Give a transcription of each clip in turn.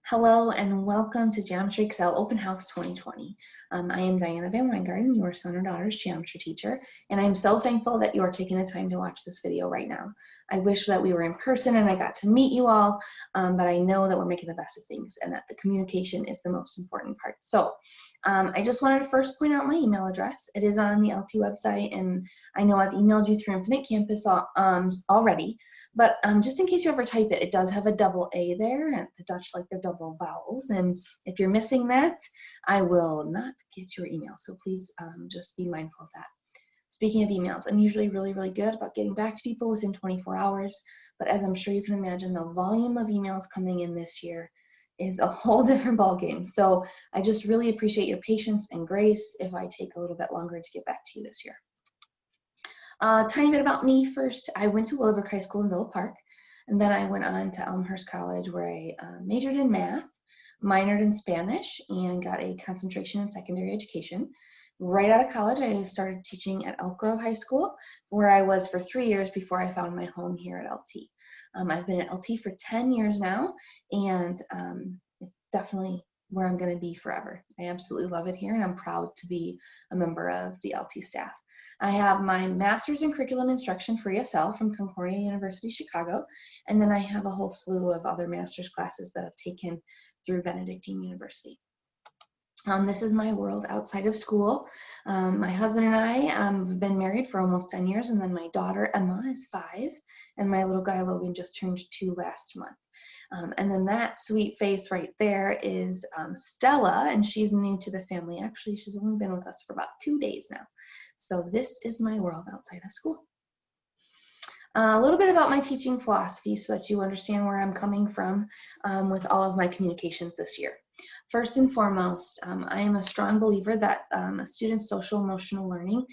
Hello and welcome to Geometry Accel Open House 2020. I am Dyana VanWyngaarden, your son or daughter's geometry teacher, and I'm so thankful that you are taking the time to watch this video right now. I wish that we were in person and I got to meet you all, but I know that we're making the best of things and that the communication is the most important part. So I just wanted to first point out my email address. It is on the LT website, and I know I've emailed you through Infinite Campus already, but just in case you ever type it, it does have a double A there, and the Dutch like their double vowels, and if you're missing that, I will not get your email, so please just be mindful of that. Speaking of emails, I'm usually really good about getting back to people within 24 hours, but as I'm sure you can imagine, the volume of emails coming in this year is a whole different ballgame. So I just really appreciate your patience and grace if I take a little bit longer to get back to you this year. Tiny bit about me first. I went to Willowbrook High School in Villa Park, and then I went on to Elmhurst College where I majored in math, minored in Spanish, and got a concentration in secondary education. Right out of college, I started teaching at Elk Grove High School, where I was for 3 years before I found my home here at LT. I've been at LT for 10 years now, and it's definitely where I'm going to be forever. I absolutely love it here, and I'm proud to be a member of the LT staff. I have my master's in curriculum instruction for ESL from Concordia University, Chicago, and then I have a whole slew of other master's classes that I've taken through Benedictine University. This is my world outside of school. My husband and I have been married for almost 10 years, and then my daughter Emma is 5, and my little guy Logan just turned 2 last month. And then that sweet face right there is Stella, and she's new to the family. Actually, she's only been with us for about 2 days now. So this is my world outside of school. A little bit about my teaching philosophy so that you understand where I'm coming from with all of my communications this year. First and foremost, I am a strong believer that a student's social emotional learning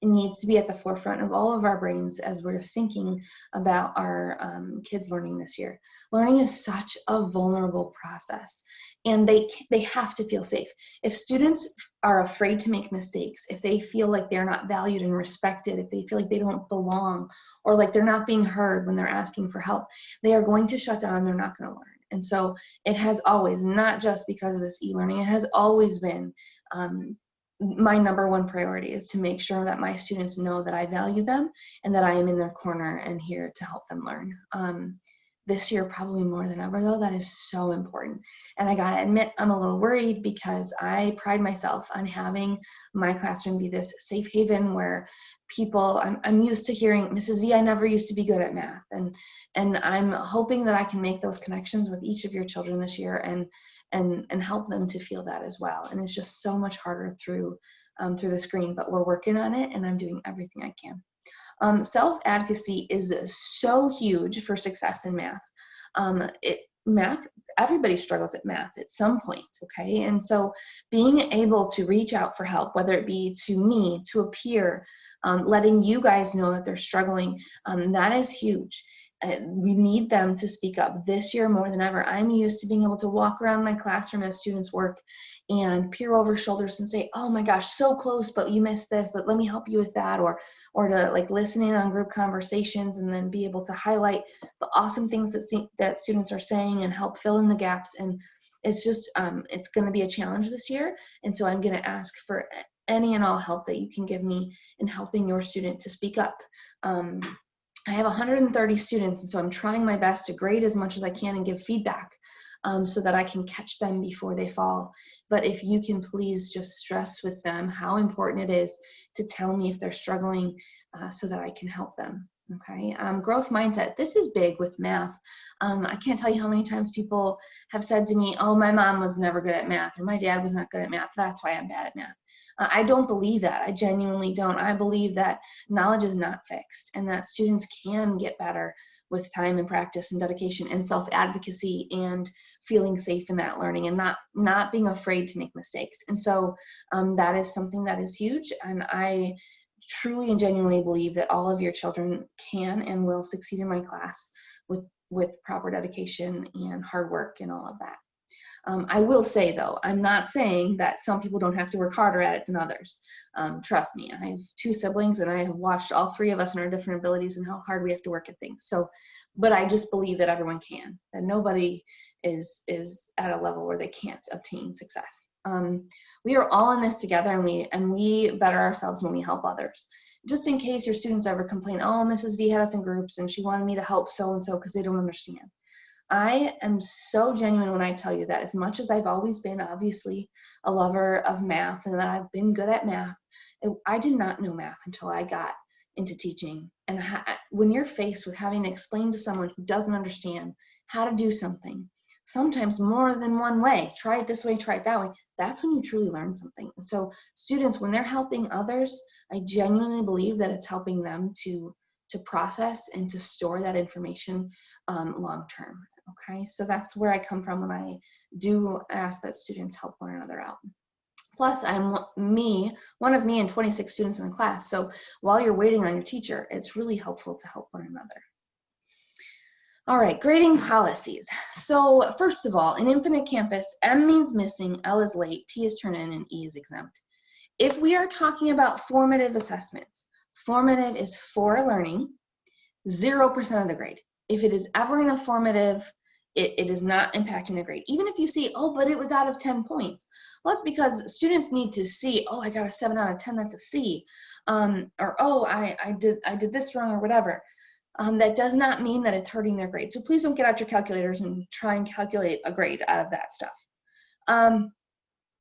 needs to be at the forefront of all of our brains as we're thinking about our kids learning this year. Learning is such a vulnerable process, and they have to feel safe. If students are afraid to make mistakes, if they feel like they're not valued and respected, if they feel like they don't belong, or like they're not being heard when they're asking for help, they are going to shut down and they're not going to learn. And so it has always, not just because of this e-learning, it has always been my #1 priority is to make sure that my students know that I value them and that I am in their corner and here to help them learn. This year, probably more than ever though, that is so important. And I gotta admit, I'm a little worried because I pride myself on having my classroom be this safe haven where people, I'm used to hearing, Mrs. V, I never used to be good at math. And I'm hoping that I can make those connections with each of your children this year and help them to feel that as well. And it's just so much harder through the screen, but we're working on it and I'm doing everything I can. Self-advocacy is so huge for success in math. Math, everybody struggles at math at some point, okay? And so being able to reach out for help, whether it be to me, to a peer, letting you guys know that they're struggling, that is huge. We need them to speak up this year more than ever. I'm used to being able to walk around my classroom as students work and peer over shoulders and say, oh my gosh, so close, but you missed this, but let me help you with that, or to like listen in on group conversations and then be able to highlight the awesome things that students are saying and help fill in the gaps. And it's just, it's gonna be a challenge this year. And so I'm gonna ask for any and all help that you can give me in helping your student to speak up. I have 130 students, and so I'm trying my best to grade as much as I can and give feedback so that I can catch them before they fall. But if you can please just stress with them how important it is to tell me if they're struggling so that I can help them. Okay, growth mindset. This is big with math. I can't tell you how many times people have said to me, oh, my mom was never good at math, or my dad was not good at math, that's why I'm bad at math. I don't believe that. I genuinely don't. I believe that knowledge is not fixed and that students can get better with time and practice and dedication and self-advocacy and feeling safe in that learning and not being afraid to make mistakes. And so that is something that is huge. And I truly and genuinely believe that all of your children can and will succeed in my class with proper dedication and hard work and all of that. I will say though, I'm not saying that some people don't have to work harder at it than others. Trust me, I have 2 siblings and I have watched all 3 of us and our different abilities and how hard we have to work at things. So, but I just believe that everyone can, that nobody is at a level where they can't obtain success. We are all in this together, and we better ourselves when we help others. Just in case your students ever complain, oh, Mrs. V had us in groups and she wanted me to help so-and-so because they don't understand. I am so genuine when I tell you that as much as I've always been, obviously, a lover of math and that I've been good at math, I did not know math until I got into teaching. And when you're faced with having to explain to someone who doesn't understand how to do something, sometimes more than one way, try it this way, try it that way, that's when you truly learn something. And so students, when they're helping others, I genuinely believe that it's helping them to process and to store that information long term. Okay, so that's where I come from when I do ask that students help one another out. Plus, I'm one of me and 26 students in the class. So while you're waiting on your teacher, it's really helpful to help one another. All right, grading policies. So first of all, in Infinite Campus, M means missing, L is late, T is turn in, and E is exempt. If we are talking about formative assessments, formative is for learning, 0% of the grade. If it is ever in a formative, it is not impacting the grade. Even if you see, oh, but it was out of 10 points. Well, that's because students need to see, oh, I got a 7 out of 10, that's a C. Or, oh, I did this wrong or whatever. That does not mean that it's hurting their grade. So please don't get out your calculators and try and calculate a grade out of that stuff.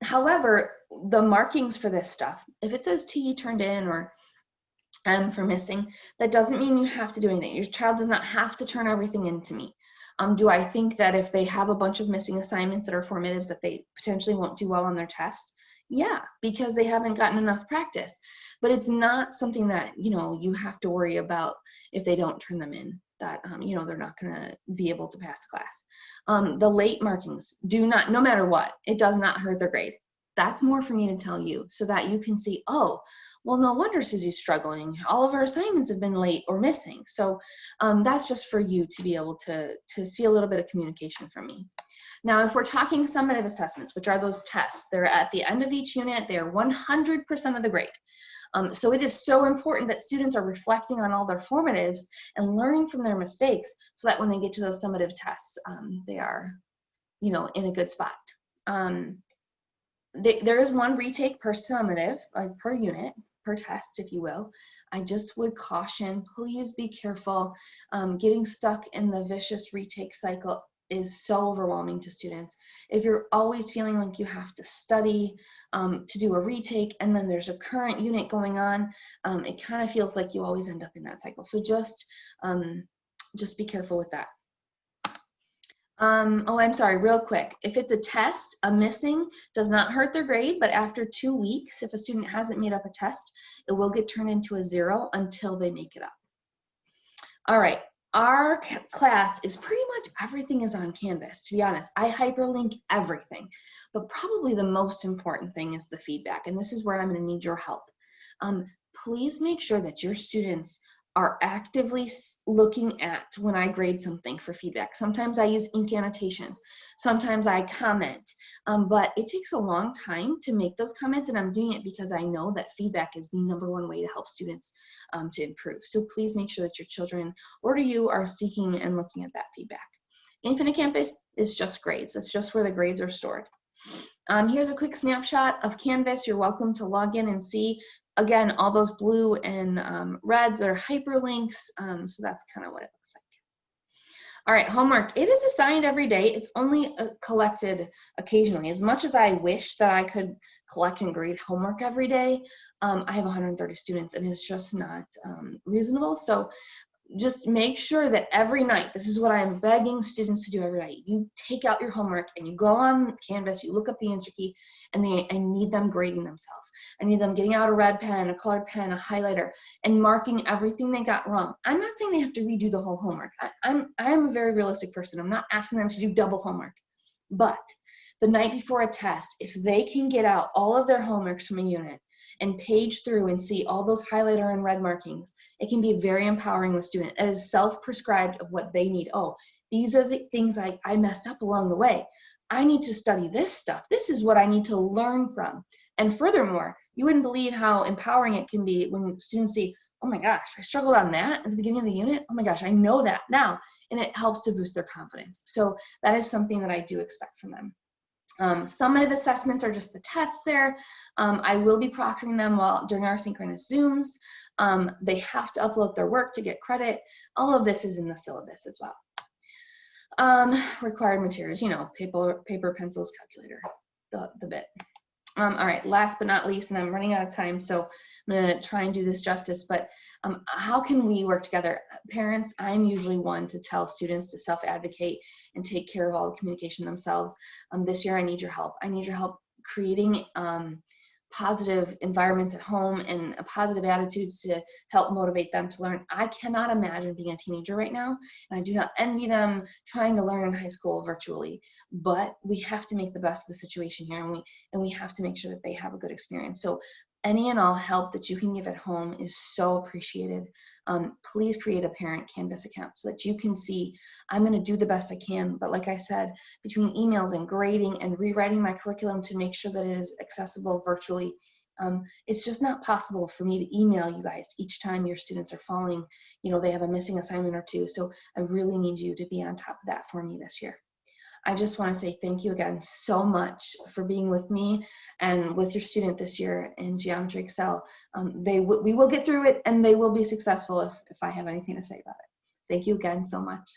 However, the markings for this stuff, if it says T turned in or M for missing, that doesn't mean you have to do anything. Your child does not have to turn everything into me. Do I think that if they have a bunch of missing assignments that are formatives that they potentially won't do well on their test? Yeah, because they haven't gotten enough practice. But it's not something that, you have to worry about if they don't turn them in, that, they're not going to be able to pass the class. The late markings do not, no matter what, it does not hurt their grade. That's more for me to tell you so that you can see, oh, well, no wonder Susie's struggling. All of her assignments have been late or missing. So that's just for you to be able to see a little bit of communication from me. Now, if we're talking summative assessments, which are those tests, they're at the end of each unit, they're 100% of the grade. So it is so important that students are reflecting on all their formatives and learning from their mistakes so that when they get to those summative tests, they are, in a good spot. There is one retake per summative, like per unit, per test, if you will. I just would caution, please be careful. Getting stuck in the vicious retake cycle is so overwhelming to students. If you're always feeling like you have to study to do a retake and then there's a current unit going on, it kind of feels like you always end up in that cycle. So just be careful with that. Oh, I'm sorry, real quick. If it's a test, a missing does not hurt their grade, but after 2 weeks, if a student hasn't made up a test, it will get turned into a 0 until they make it up. All right, our class is pretty much everything is on Canvas. To be honest, I hyperlink everything, but probably the most important thing is the feedback, and this is where I'm going to need your help. Please make sure that your students are actively looking at when I grade something for feedback. Sometimes I use ink annotations, sometimes I comment, but it takes a long time to make those comments, and I'm doing it because I know that feedback is the #1 way to help students to improve. So please make sure that your children or you are seeking and looking at that feedback. Infinite Campus is just grades. It's just where the grades are stored. Here's a quick snapshot of Canvas. You're welcome to log in and see. Again, all those blue and reds are hyperlinks, so that's kind of what it looks like. All right, homework. It is assigned every day. It's only collected occasionally. As much as I wish that I could collect and grade homework every day, I have 130 students, and it's just not reasonable. So just make sure that every night, this is what I'm begging students to do every night, you take out your homework and you go on Canvas, you look up the answer key, and I need them grading themselves. I need them getting out a red pen, a colored pen, a highlighter, and marking everything they got wrong. I'm not saying they have to redo the whole homework. I'm a very realistic person. I'm not asking them to do double homework. But the night before a test, if they can get out all of their homeworks from a unit and page through and see all those highlighter and red markings, it can be very empowering with students. It is self-prescribed of what they need. Oh, these are the things I messed up along the way. I need to study this stuff. This is what I need to learn from. And furthermore, you wouldn't believe how empowering it can be when students see, oh my gosh, I struggled on that at the beginning of the unit. Oh my gosh, I know that now. And it helps to boost their confidence. So that is something that I do expect from them. Summative assessments are just the tests there. I will be proctoring them during our synchronous Zooms. They have to upload their work to get credit. All of this is in the syllabus as well. Required materials, you know, paper, pencils, calculator, the bit. All right, last but not least, and I'm running out of time, so I'm gonna try and do this justice, but how can we work together? Parents, I'm usually one to tell students to self-advocate and take care of all the communication themselves. This year I need your help. I need your help creating positive environments at home and positive attitudes to help motivate them to learn. I cannot imagine being a teenager right now, and I do not envy them trying to learn in high school virtually, but we have to make the best of the situation here, and we have to make sure that they have a good experience. So any and all help that you can give at home is so appreciated. Please create a parent Canvas account so that you can see, I'm going to do the best I can. But like I said, between emails and grading and rewriting my curriculum to make sure that it is accessible virtually, it's just not possible for me to email you guys each time your students are falling, you know, they have a missing assignment or two. So I really need you to be on top of that for me this year. I just want to say thank you again so much for being with me and with your student this year in Geometry Accel. We will get through it, and they will be successful if I have anything to say about it. Thank you again so much.